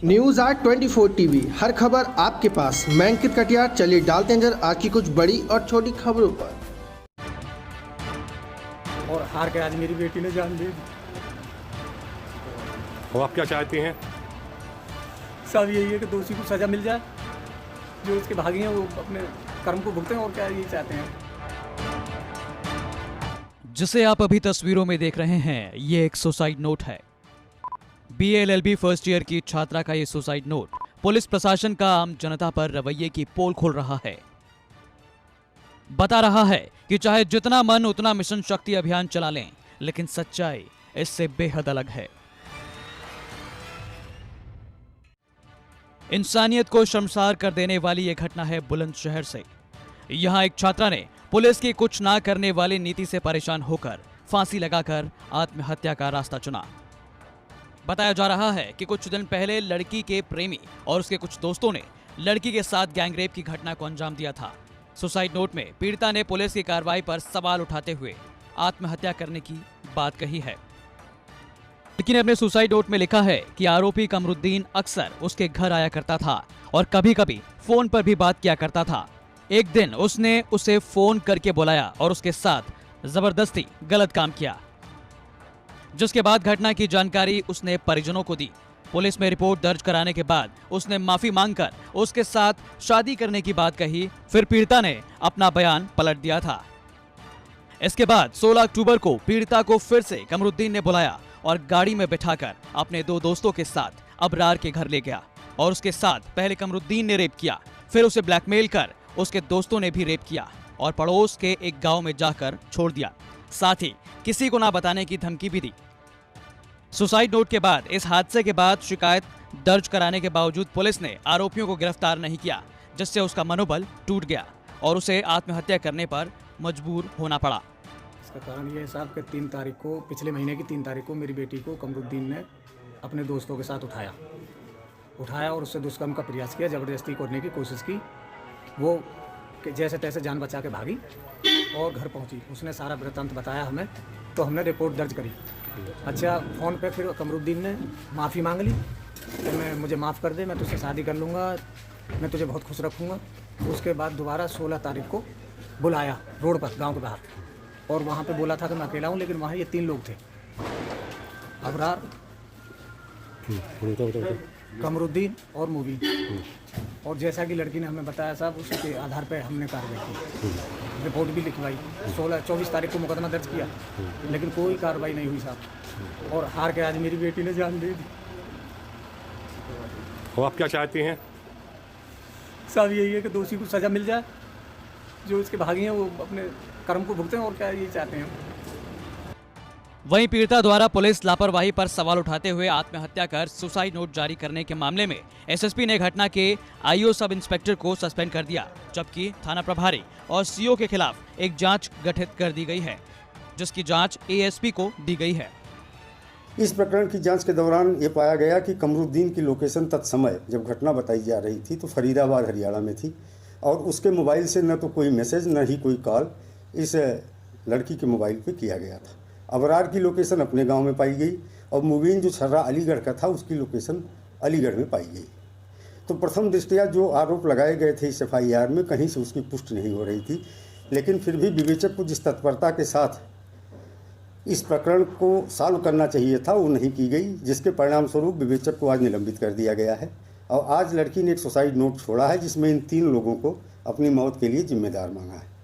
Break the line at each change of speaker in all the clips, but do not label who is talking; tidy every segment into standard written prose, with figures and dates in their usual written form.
News are 24 TV, हर खबर आपके पास। मैं अंकित कटियार, चलिए डालते हैं नजर आज की कुछ बड़ी और छोटी खबरों पर।
और हार के आज मेरी बेटी ने जान दे दी।
वो आप क्या चाहते हैं?
सब यही है कि दोषी को सजा मिल जाए, जो उसके भागी हैं वो अपने कर्म को भुगतें, और क्या यही चाहते हैं।
जिसे आप अभी तस्वीरों में देख रहे हैं, ये एक सुसाइड नोट है। BA-LLB फर्स्ट ईयर की छात्रा का ये सुसाइड नोट पुलिस प्रशासन का आम जनता पर रवैये की पोल खोल रहा है। बता रहा है कि चाहे जितना मन उतना मिशन शक्ति अभियान चला लें, लेकिन सच्चाई इससे बेहद अलग है। इंसानियत को शर्मसार कर देने वाली यह घटना है बुलंदशहर से। यहां एक छात्रा ने पुलिस की कुछ ना करने वाली नीति से परेशान होकर फांसी लगाकर आत्महत्या का रास्ता चुना। बताया जा रहा है कि कुछ दिन पहले लड़की के प्रेमी और उसके कुछ दोस्तों ने लड़की के साथ गैंगरेप की घटना को अंजाम दिया था। सुसाइड नोट में पीड़िता ने पुलिस की कार्रवाई पर सवाल उठाते हुए आत्महत्या करने की बात कही है। लेकिन अपने सुसाइड नोट में लिखा है कि आरोपी कमरुद्दीन अक्सर उसके घर आया करता था और कभी कभी फोन पर भी बात किया करता था। एक दिन उसने उसे फोन करके बुलाया और उसके साथ जबरदस्ती गलत काम किया, जिसके बाद घटना की जानकारी उसने परिजनों को दी। पुलिस में रिपोर्ट दर्ज कराने के बाद उसने माफी मांगकर उसके साथ शादी करने की बात कही। फिर पीड़िता ने अपना बयान पलट दिया था। इसके बाद 16 अक्टूबर को पीड़िता को फिर से कमरुद्दीन ने बुलाया और गाड़ी में बिठाकर अपने दो दोस्तों के साथ अबरार के घर ले गया और उसके साथ पहले कमरुद्दीन ने रेप किया, फिर उसे ब्लैकमेल कर उसके दोस्तों ने भी रेप किया और पड़ोस के एक गांव में जाकर छोड़ दिया। साथ ही किसी को ना बताने की धमकी भी दी। सुसाइड नोट के बाद इस हादसे के बाद शिकायत दर्ज कराने के बावजूद पुलिस ने आरोपियों को गिरफ्तार नहीं किया, जिससे उसका मनोबल टूट गया और उसे आत्महत्या करने पर मजबूर होना पड़ा।
इसका कारण ये है साहब कि 3 तारीख को, पिछले महीने की 3 तारीख को मेरी बेटी को कमरुद्दीन ने अपने दोस्तों के साथ उठाया और उससे दुष्कर्म का प्रयास किया, ज़बरदस्ती करने की कोशिश की। वो जैसे तैसे जान बचा के भागी और घर पहुंची। उसने सारा वृत्तांत बताया हमें, तो हमने रिपोर्ट दर्ज करी। अच्छा, फ़ोन पे फिर कमरुद्दीन ने माफ़ी मांग ली कि मैं मुझे माफ़ कर दे, मैं तुझसे शादी कर लूँगा, मैं तुझे बहुत खुश रखूँगा। उसके बाद दोबारा 16 तारीख को बुलाया रोड पर, गांव के बाहर, और वहाँ पे बोला था कि मैं अकेला हूँ, लेकिन वहाँ ये 3 लोग थे, अबरार, कमरुद्दीन और मुबीन। और जैसा कि लड़की ने हमें बताया साहब, उसी के आधार पर हमने कार्रवाई की, रिपोर्ट भी लिखवाई। 24 तारीख को मुकदमा दर्ज किया, लेकिन कोई कार्रवाई नहीं हुई साहब। और हार के आज मेरी बेटी ने जान दे दी।
वो आप क्या चाहते हैं?
सब यही है कि दोषी को सजा मिल जाए, जो उसके भागी हैं वो अपने कर्म को भुगतें, और क्या यही चाहते हैं।
वहीं पीड़िता द्वारा पुलिस लापरवाही पर सवाल उठाते हुए आत्महत्या कर सुसाइड नोट जारी करने के मामले में एसएसपी ने घटना के आईओ सब इंस्पेक्टर को सस्पेंड कर दिया, जबकि थाना प्रभारी और सीओ के खिलाफ एक जांच गठित कर दी गई है, जिसकी जांच एएसपी को दी गई है।
इस प्रकरण की जांच के दौरान ये पाया गया कि कमरुद्दीन की लोकेशन तत्समय जब घटना बताई जा रही थी तो फरीदाबाद हरियाणा में थी, और उसके मोबाइल से न तो कोई मैसेज न ही कोई कॉल इस लड़की के मोबाइल पे किया गया था। अबरार की लोकेशन अपने गांव में पाई गई और मुबीन जो छर्रा अलीगढ़ का था उसकी लोकेशन अलीगढ़ में पाई गई। तो प्रथम दृष्टया जो आरोप लगाए गए थे इस FIR में, कहीं से उसकी पुष्टि नहीं हो रही थी, लेकिन फिर भी विवेचक को जिस तत्परता के साथ इस प्रकरण को सॉल्व करना चाहिए था वो नहीं की गई, जिसके परिणाम स्वरूप विवेचक को आज निलंबित कर दिया गया है। और आज लड़की ने एक सुसाइड नोट छोड़ा है, जिसमें इन 3 लोगों को अपनी मौत के लिए जिम्मेदार मांगा है।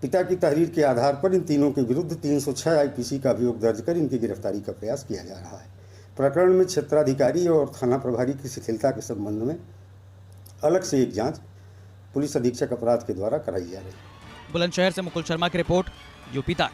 पिता की तहरीर के आधार पर इन तीनों के विरुद्ध 306 IPC का अभियोग दर्ज कर इनकी गिरफ्तारी का प्रयास किया जा रहा है। प्रकरण में क्षेत्राधिकारी और थाना प्रभारी की शिथिलता के संबंध में अलग से एक जांच पुलिस अधीक्षक अपराध के द्वारा कराई जा रही है।
बुलंदशहर से मुकुल शर्मा की रिपोर्ट, यूपी तक।